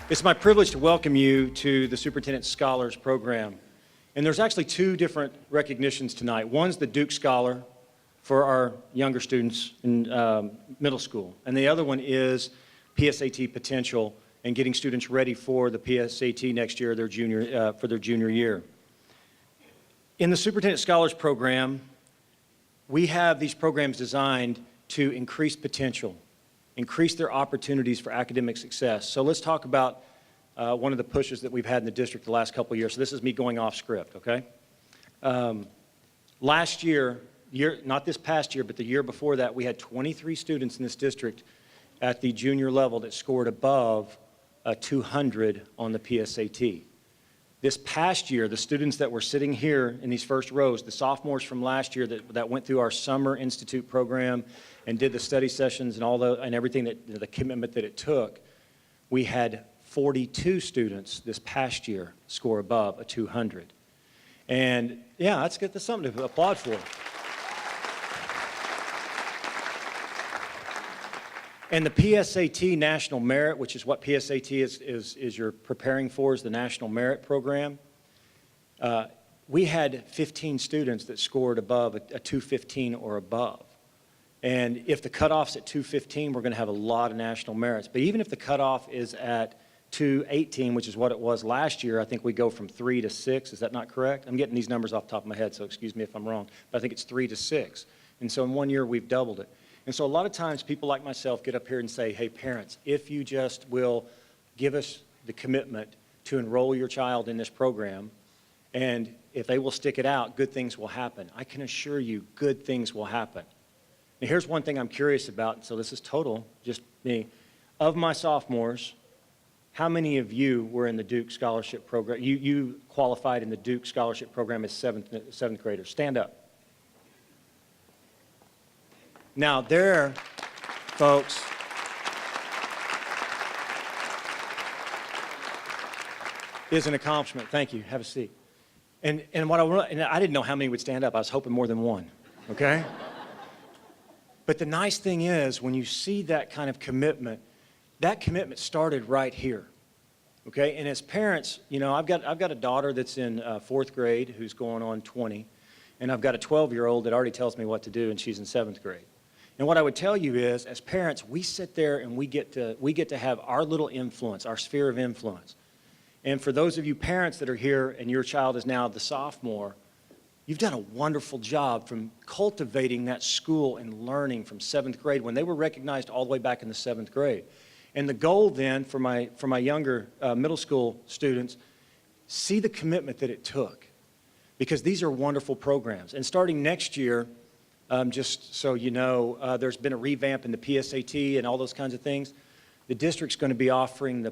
It's my privilege to welcome you to the Superintendent Scholars Program. And there's actually two different recognitions tonight. One's the Duke Scholar for our younger students in middle school. And the other one is PSAT Potential and getting students ready for the PSAT next year, for their junior year. In the Superintendent Scholars Program, we have these programs designed to increase potential, increase their opportunities for academic success. So let's talk about one of the pushes that we've had in the district the last couple of years. So this is me going off script, okay? Last year, not this past year, but the year before that, we had 23 students in this district at the junior level that scored above 200 on the PSAT. This past year, the students that were sitting here in these first rows, the sophomores from last year that went through our Summer Institute program and did the study sessions and everything the commitment that it took, we had 42 students this past year score above a 200. And yeah, that's good. That's something to applaud for. And the PSAT National Merit, which is what PSAT is you're preparing for, is the National Merit Program. We had 15 students that scored above a 215 or above. And if the cutoff's at 215, we're going to have a lot of national merits. But even if the cutoff is at 218, which is what it was last year, I think we go from 3 to 6. Is that not correct? I'm getting these numbers off the top of my head, so excuse me if I'm wrong. But I think it's 3 to 6. And so in 1 year, we've doubled it. And so a lot of times people like myself get up here and say, hey, parents, if you just will give us the commitment to enroll your child in this program, and if they will stick it out, good things will happen. I can assure you, good things will happen. Now, here's one thing I'm curious about, so this is total, just me. Of my sophomores, how many of you were in the Duke Scholarship Program? You qualified in the Duke Scholarship Program as seventh graders. Stand up. Now, there, folks, is an accomplishment. Thank you. Have a seat. And I didn't know how many would stand up. I was hoping more than one, okay? But the nice thing is, when you see that kind of commitment, that commitment started right here, okay? And as parents, you know, I've got a daughter that's in 4th grade who's going on 20, and I've got a 12-year-old that already tells me what to do, and she's in 7th grade. And what I would tell you is, as parents, we sit there and we get to have our little influence, our sphere of influence. And for those of you parents that are here and your child is now the sophomore, you've done a wonderful job from cultivating that school and learning from 7th grade when they were recognized all the way back in the 7th grade. And the goal then for my younger middle school students, see the commitment that it took, because these are wonderful programs. And starting next year, just so you know, there's been a revamp in the PSAT and all those kinds of things. The district's going to be offering the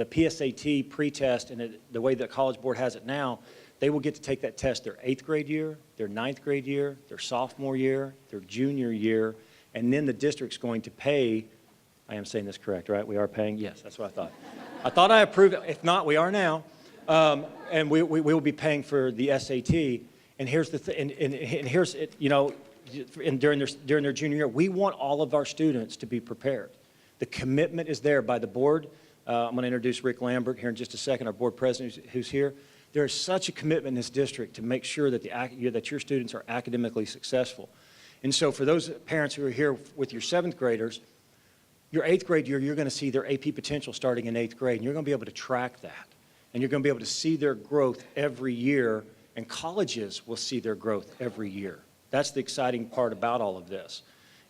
PSAT pretest, and the way the College Board has it now, they will get to take that test their 8th grade year, their 9th grade year, their sophomore year, their junior year, and then the district's going to pay. I am saying this correct, right? We are paying? Yes, that's what I thought. I thought I approved it. If not, we are now. And we will be paying for the SAT. And here's the thing, and here's it, you know, during their junior year, we want all of our students to be prepared. The commitment is there by the board. I'm going to introduce Rick Lambert here in just a second, our board president who's here. There is such a commitment in this district to make sure that that your students are academically successful. And so for those parents who are here with your 7th graders, your 8th grade year, you're going to see their AP potential starting in 8th grade, and you're going to be able to track that. And you're going to be able to see their growth every year. And colleges will see their growth every year. That's the exciting part about all of this.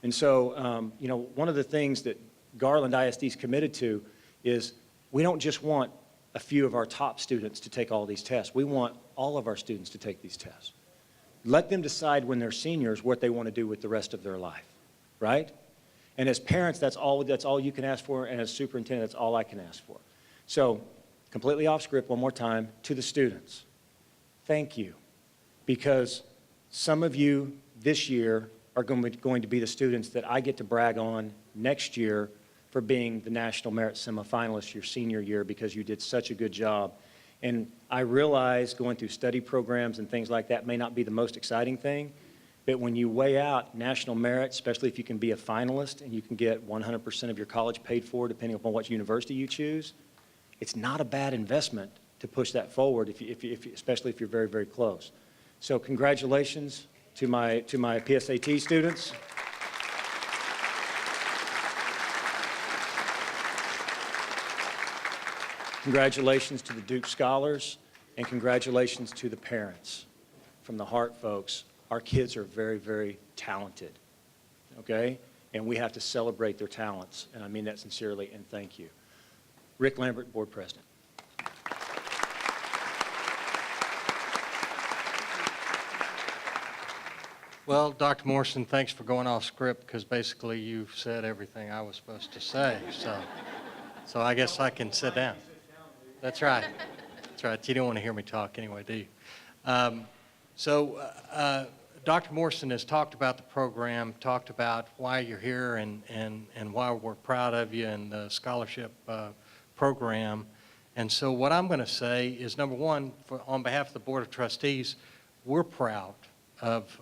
And so, you know, one of the things that Garland ISD is committed to is we don't just want a few of our top students to take all these tests. We want all of our students to take these tests. Let them decide when they're seniors what they want to do with the rest of their life, right? And as parents, that's all you can ask for, and as superintendent, that's all I can ask for. So, completely off script, one more time, to the students. Thank you, because some of you this year are going to be the students that I get to brag on next year for being the National Merit semifinalist your senior year, because you did such a good job. And I realize going through study programs and things like that may not be the most exciting thing, But when you weigh out national merit, especially if you can be a finalist and you can get 100% of your college paid for depending upon what university you choose, it's not a bad investment to push that forward, especially if you're very, very close. So congratulations to my PSAT students. Congratulations to the Duke Scholars, and congratulations to the parents. From the heart, folks, our kids are very, very talented, okay? And we have to celebrate their talents, and I mean that sincerely, and thank you. Rick Lambert, Board President. Well, Dr. Morrison, thanks for going off script, because basically you've said everything I was supposed to say, so I guess I can sit down. That's right. That's right. You don't want to hear me talk anyway, do you? Dr. Morrison has talked about the program, talked about why you're here and why we're proud of you and the scholarship program. And so what I'm going to say is, number one, on behalf of the Board of Trustees, we're proud of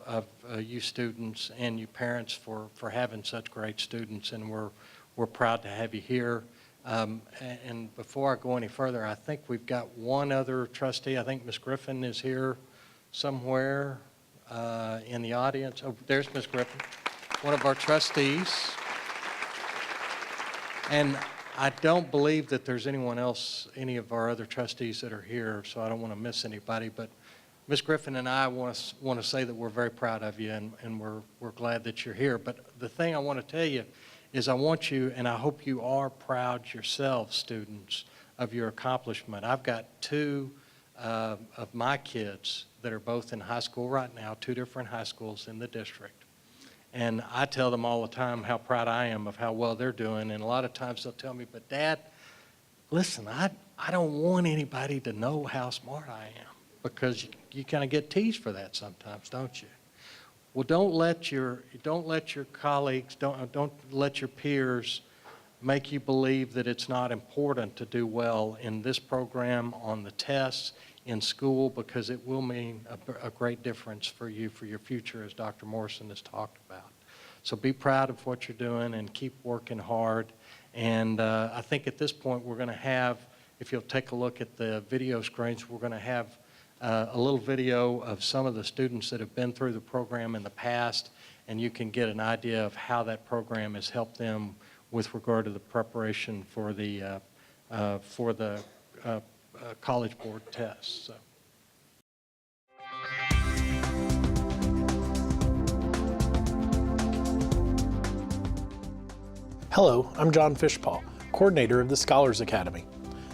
you students and you parents for having such great students, and we're proud to have you here. And before I go any further, I think we've got one other trustee. I think Ms. Griffin is here somewhere in the audience. Oh, there's Ms. Griffin, one of our trustees. And I don't believe that there's anyone else, any of our other trustees that are here, so I don't want to miss anybody. But Ms. Griffin and I want to say that we're very proud of you, and we're glad that you're here. But the thing I want to tell you is I want you, and I hope you are proud yourselves, students, of your accomplishment. I've got two of my kids that are both in high school right now, two different high schools in the district. And I tell them all the time how proud I am of how well they're doing. And a lot of times they'll tell me, but Dad, listen, I don't want anybody to know how smart I am, because you kind of get teased for that sometimes, don't you? Well, don't let your colleagues, don't let your peers make you believe that it's not important to do well in this program, on the tests, in school, because it will mean a great difference for you, for your future, as Dr. Morrison has talked about. So be proud of what you're doing and keep working hard. And I think at this point we're going to have, if you'll take a look at the video screens, we're going to have a little video of some of the students that have been through the program in the past, and you can get an idea of how that program has helped them with regard to the preparation for the College Board tests. So. Hello, I'm John Fishpaw, coordinator of the Scholars Academy.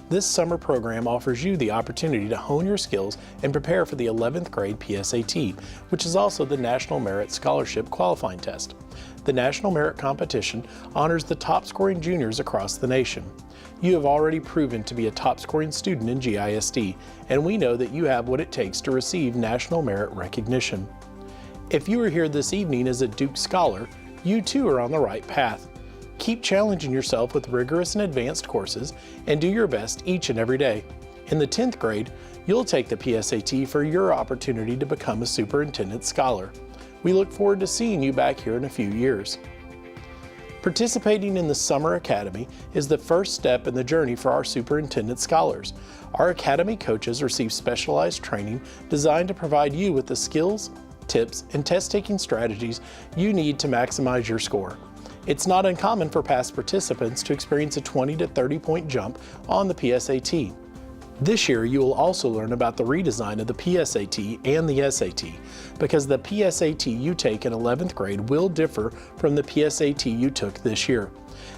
This summer program offers you the opportunity to hone your skills and prepare for the 11th grade PSAT, which is also the National Merit Scholarship Qualifying Test. The National Merit Competition honors the top scoring juniors across the nation. You have already proven to be a top scoring student in GISD, and we know that you have what it takes to receive national merit recognition. If you are here this evening as a Duke Scholar, you too are on the right path. Keep challenging yourself with rigorous and advanced courses and do your best each and every day. In the 10th grade, you'll take the PSAT for your opportunity to become a Superintendent Scholar. We look forward to seeing you back here in a few years. Participating in the Summer Academy is the first step in the journey for our Superintendent Scholars. Our Academy coaches receive specialized training designed to provide you with the skills, tips, and test-taking strategies you need to maximize your score. It's not uncommon for past participants to experience a 20 to 30 point jump on the PSAT. This year, you will also learn about the redesign of the PSAT and the SAT, because the PSAT you take in 11th grade will differ from the PSAT you took this year.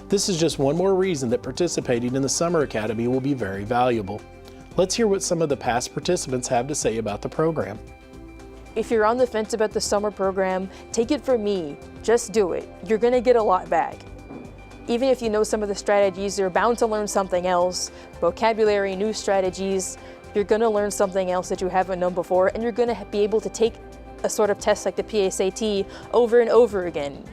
This is just one more reason that participating in the Summer Academy will be very valuable. Let's hear what some of the past participants have to say about the program. If you're on the fence about the summer program, take it from me. Just do it. You're gonna get a lot back. Even if you know some of the strategies, you're bound to learn something else. Vocabulary, new strategies, you're gonna learn something else that you haven't known before, and you're gonna be able to take a sort of test like the PSAT over and over again.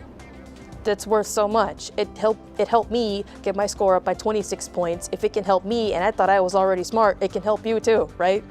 That's worth so much. It helped me get my score up by 26 points. If it can help me, and I thought I was already smart, it can help you too, right?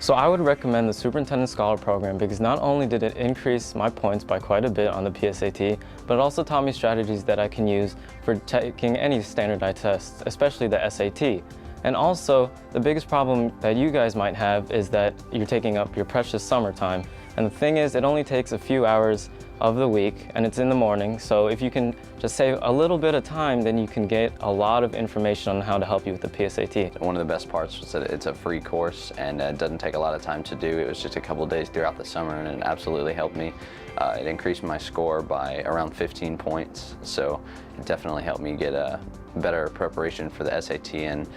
So I would recommend the Superintendent Scholar Program because not only did it increase my points by quite a bit on the PSAT, but it also taught me strategies that I can use for taking any standardized tests, especially the SAT. And also, the biggest problem that you guys might have is that you're taking up your precious summertime. And the thing is, it only takes a few hours of the week, and it's in the morning, so if you can just save a little bit of time, then you can get a lot of information on how to help you with the PSAT. One of the best parts was that it's a free course and it doesn't take a lot of time to do. It was just a couple of days throughout the summer, and it absolutely helped me. It increased my score by around 15 points, so it definitely helped me get a better preparation for the SAT, and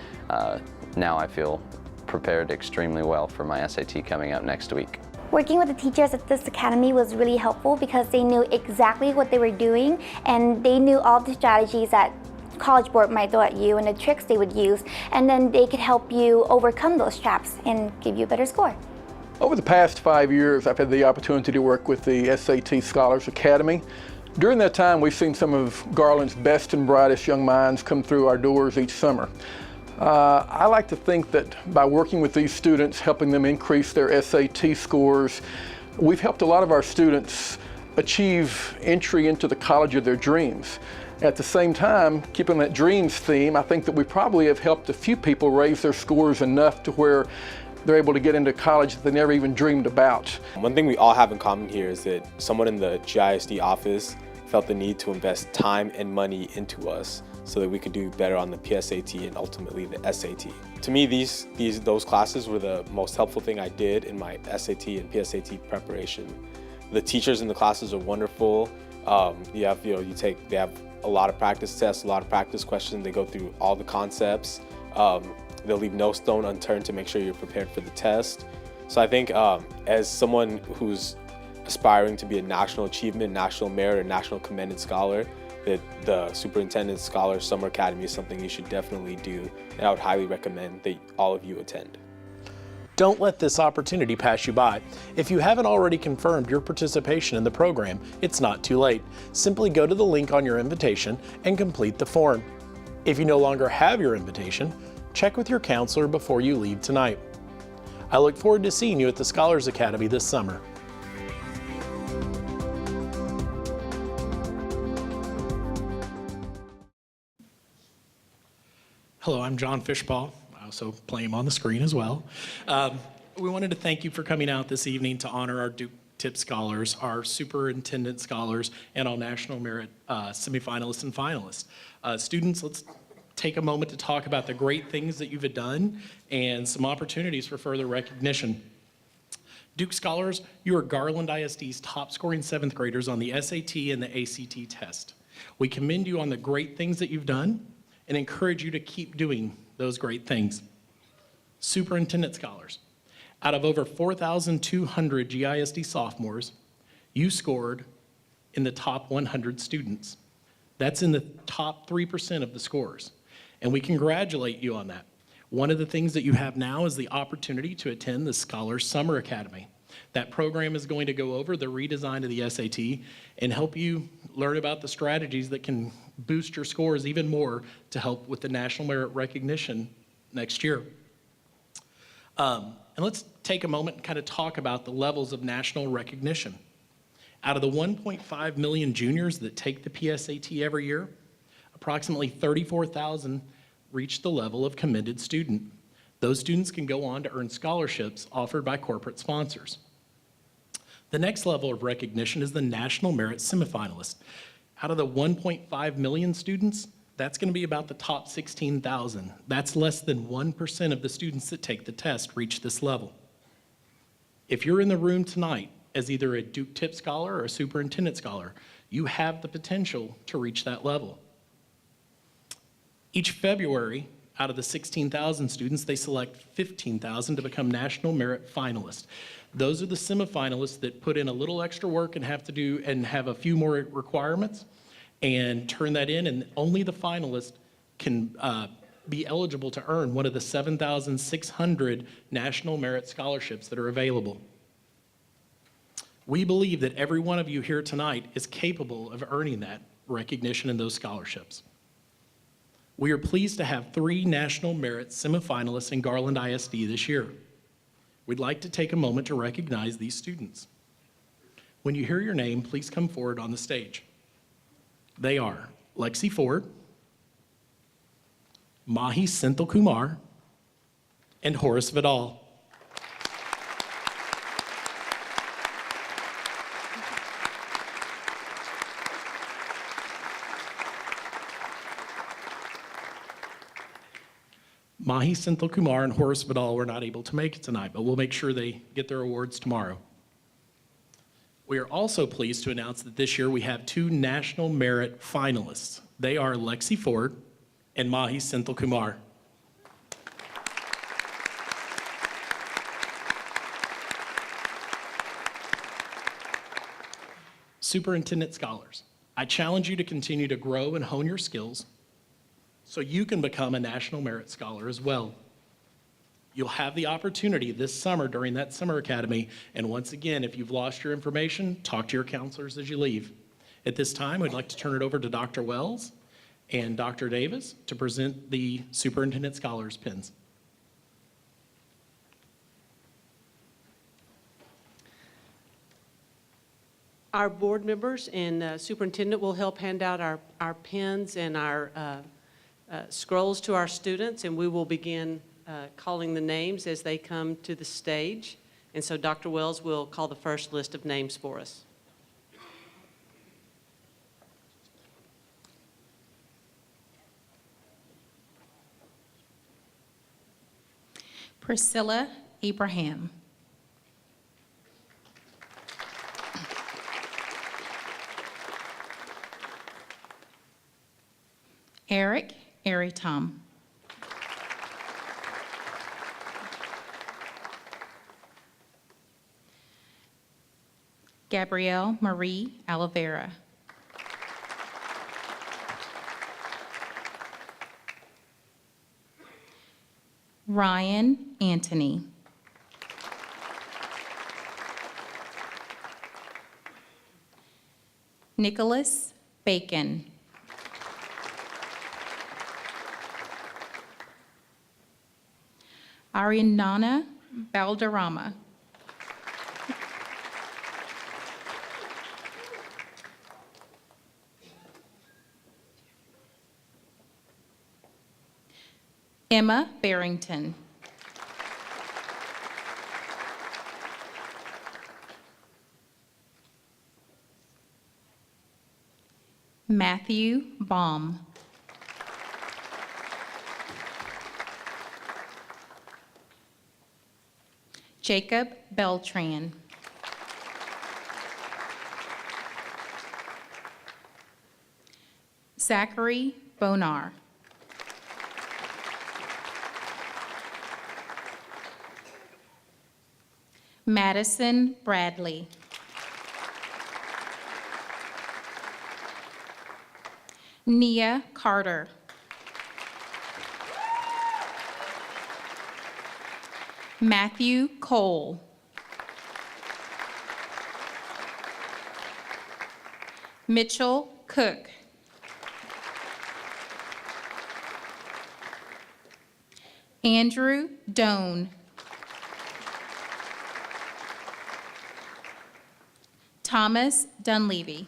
now I feel prepared extremely well for my SAT coming up next week. Working with the teachers at this academy was really helpful because they knew exactly what they were doing, and they knew all the strategies that College Board might throw at you and the tricks they would use, and then they could help you overcome those traps and give you a better score. Over the past 5 years, I've had the opportunity to work with the SAT Scholars Academy. During that time, we've seen some of Garland's best and brightest young minds come through our doors each summer. I like to think that by working with these students, helping them increase their SAT scores, we've helped a lot of our students achieve entry into the college of their dreams. At the same time, keeping that dreams theme, I think that we probably have helped a few people raise their scores enough to where they're able to get into college that they never even dreamed about. One thing we all have in common here is that someone in the GISD office felt the need to invest time and money into us so that we could do better on the PSAT and ultimately the SAT. To me, those classes were the most helpful thing I did in my SAT and PSAT preparation. The teachers in the classes are wonderful. They have a lot of practice tests, a lot of practice questions. They go through all the concepts. They'll leave no stone unturned to make sure you're prepared for the test. So I think as someone who's aspiring to be a national achievement, national merit, or national commended scholar, that the Superintendent Scholar Summer Academy is something you should definitely do, and I would highly recommend that all of you attend. Don't let this opportunity pass you by. If you haven't already confirmed your participation in the program, it's not too late. Simply go to the link on your invitation and complete the form. If you no longer have your invitation, check with your counselor before you leave tonight. I look forward to seeing you at the Scholars Academy this summer. Hello, I'm John Fishpaw. I also play him on the screen as well. We wanted to thank you for coming out this evening to honor our Duke Tip Scholars, our Superintendent Scholars, and our National Merit semifinalists and finalists. Students, let's take a moment to talk about the great things that you've done and some opportunities for further recognition. Duke Scholars, you are Garland ISD's top scoring 7th graders on the SAT and the ACT test. We commend you on the great things that you've done and encourage you to keep doing those great things. Superintendent Scholars, out of over 4,200 GISD sophomores, you scored in the top 100 students. That's in the top 3% of the scores, and we congratulate you on that. One of the things that you have now is the opportunity to attend the Scholars Summer Academy. That program is going to go over the redesign of the SAT and help you learn about the strategies that can boost your scores even more to help with the National Merit Recognition next year. And let's take a moment and kind of talk about the levels of national recognition. Out of the 1.5 million juniors that take the PSAT every year, approximately 34,000 reach the level of commended student. Those students can go on to earn scholarships offered by corporate sponsors. The next level of recognition is the National Merit Semifinalist. Out of the 1.5 million students, that's going to be about the top 16,000. That's less than 1% of the students that take the test reach this level. If you're in the room tonight as either a Duke Tip Scholar or a Superintendent Scholar, you have the potential to reach that level. Each February, out of the 16,000 students, they select 15,000 to become National Merit Finalists. Those are the semifinalists that put in a little extra work and have a few more requirements and turn that in, and only the finalist can be eligible to earn one of the 7,600 National Merit Scholarships that are available. We believe that every one of you here tonight is capable of earning that recognition and those scholarships. We are pleased to have 3 National Merit semifinalists in Garland ISD this year. We'd like to take a moment to recognize these students. When you hear your name, please come forward on the stage. They are Lexi Ford, Mahi Senthil Kumar, and Horace Vidal. Mahi Senthil Kumar and Horace Vidal were not able to make it tonight, but we'll make sure they get their awards tomorrow. We are also pleased to announce that this year we have 2 National Merit finalists. They are Lexi Ford and Mahi Senthil Kumar. Superintendent Scholars, I challenge you to continue to grow and hone your skills so you can become a National Merit Scholar as well. You'll have the opportunity this summer during that summer academy, and once again, if you've lost your information, talk to your counselors as you leave. At this time, I'd like to turn it over to Dr. Wells and Dr. Davis to present the Superintendent Scholars pins. Our board members and superintendent will help hand out our pins and our scrolls to our students, and we will begin calling the names as they come to the stage. And so Dr. Wells will call the first list of names for us. Priscilla Abraham. Eric Aritom. Gabrielle Marie Oliveira. Ryan Anthony. Nicholas Bacon. Arianna Balderrama. Emma Barrington. Matthew Baum. Jacob Beltran. Zachary Bonar. Madison Bradley. Nia Carter. Matthew Cole. Mitchell Cook. Andrew Doan. Thomas Dunleavy.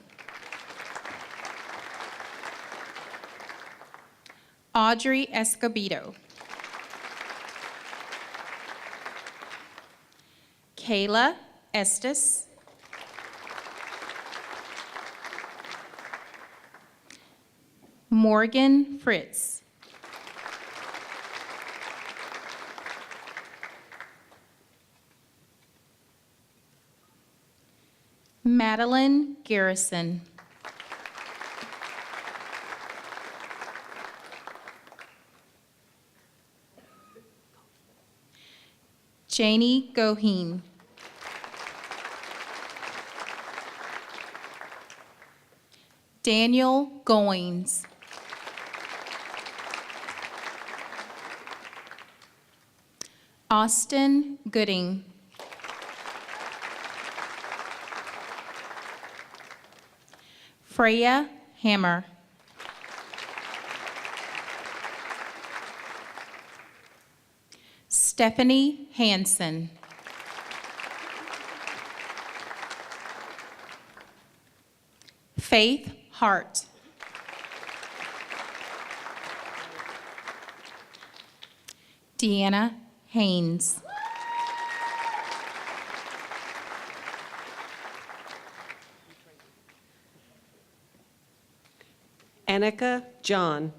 Audrey Escobedo. Kayla Estes. Morgan Fritz. Madeline Garrison. Janie Goheen. Daniel Goins. Austin Gooding. Freya Hammer. Stephanie Hansen. Faith Hart. Deanna Haynes. Annika John.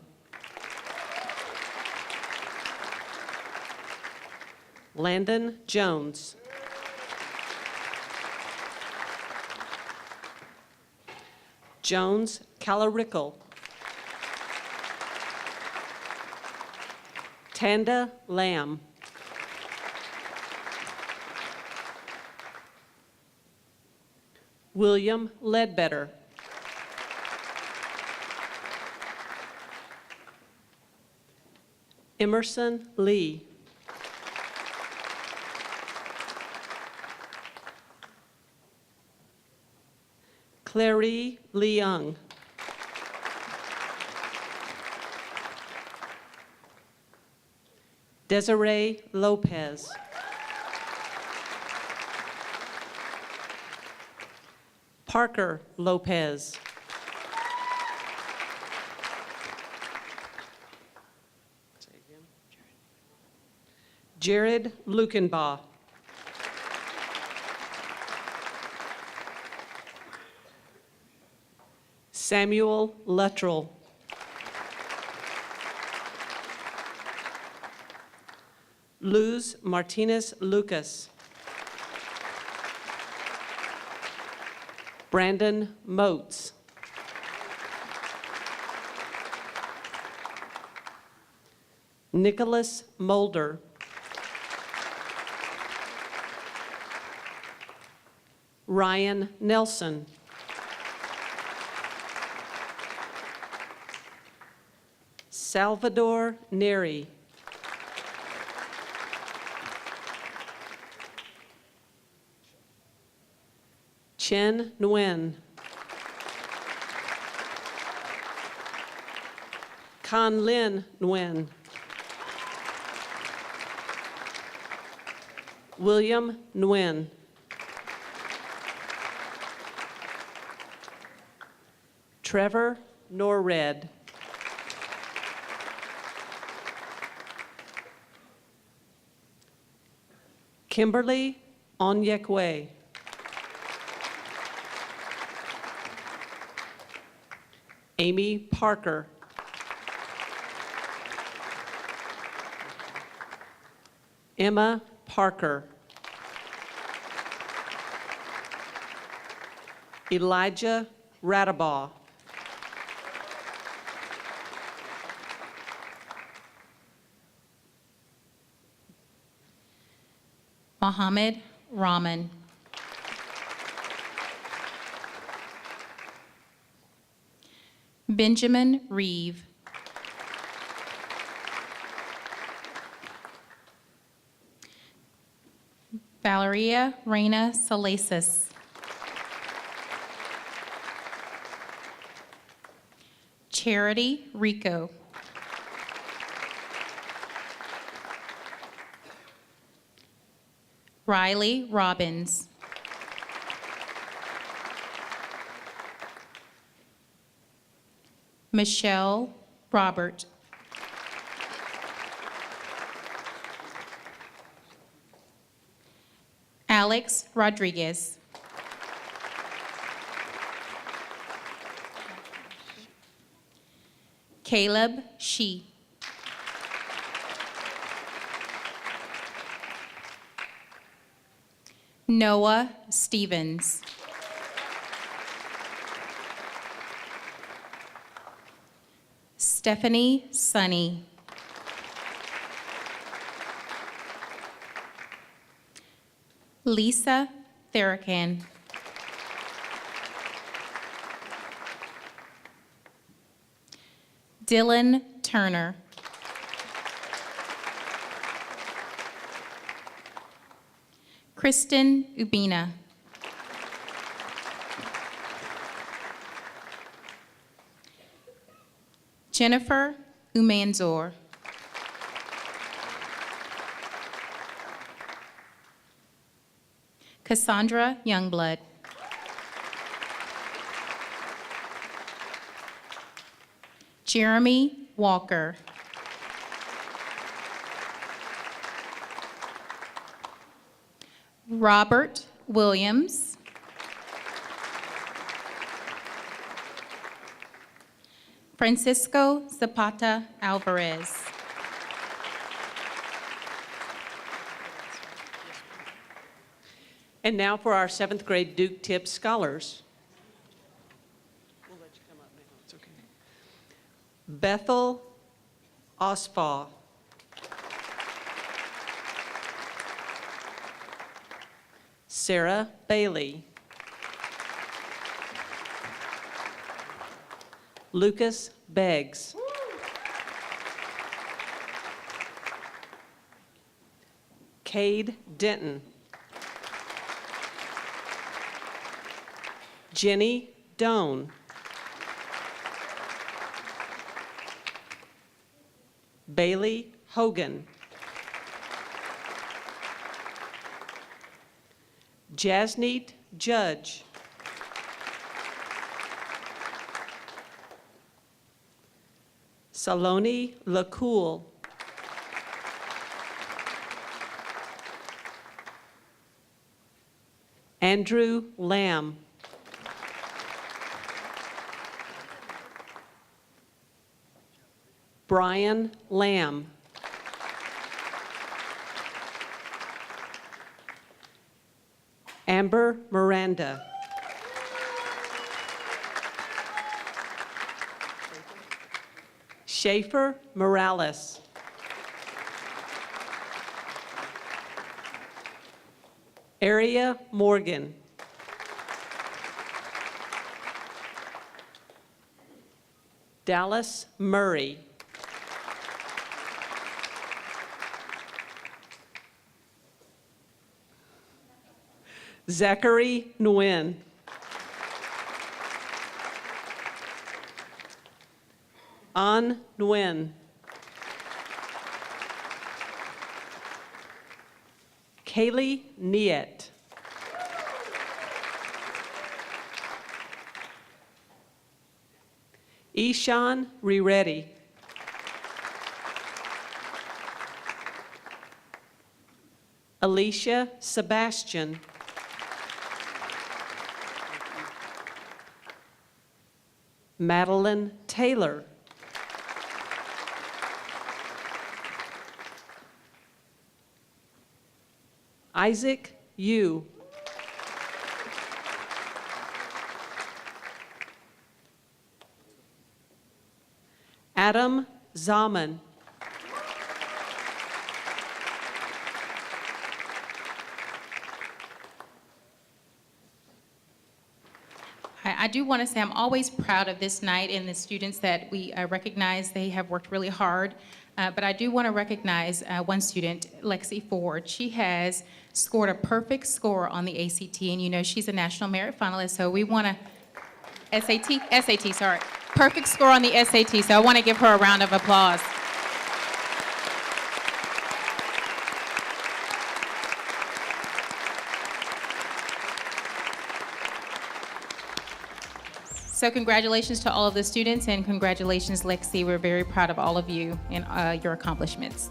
Landon Jones. Jones Calarickle. Tanda Lamb. William Ledbetter. Emerson Lee. Clary Leung. Desiree Lopez. Parker Lopez. Jared Lukenbaugh. Samuel Luttrell. Luz Martinez Lucas. Brandon Moats. Nicholas Mulder. Ryan Nelson. Salvador Neri. Chen Nguyen. Con Lin Nguyen. William Nguyen. Trevor Norred. Kimberly Onyekwe. Amy Parker. Emma Parker. Elijah Radabaugh. Mohammed Rahman. Benjamin Reeve. Valeria Reina Salasis. Charity Rico. Riley Robbins. Michelle Robert. Alex Rodriguez. Caleb Shee. Noah Stevens. Stephanie Sunny. Lisa Therakan. Dylan Turner. Kristen Ubina. Jennifer Umanzor. Cassandra Youngblood. Jeremy Walker. Robert Williams. Francisco Zapata Alvarez. And now for our 7th grade Duke Tip Scholars. We'll let you come up now. It's okay. Bethel Osfaw. Sarah Bailey. Lucas Beggs. Cade Denton. Jenny Doan. Bailey Hogan. Jasneet Judge. Saloni LaCool. Andrew Lamb. Brian Lamb. Amber Miranda. Schaefer Morales. Aria Morgan. Dallas Murray. Zachary Nguyen. An Nguyen. Kaylee Niet. Ishan Riretti. Alicia Sebastian. Madeline Taylor. Isaac Yu. Adam Zaman. I do want to say I'm always proud of this night and the students that we recognize. They have worked really hard. But I do want to recognize one student, Lexi Ford. She has scored a perfect score on the ACT, and you know she's a National Merit finalist, so we want to, SAT, sorry. Perfect score on the SAT, so I want to give her a round of applause. So congratulations to all of the students, and congratulations, Lexi. We're very proud of all of you and your accomplishments.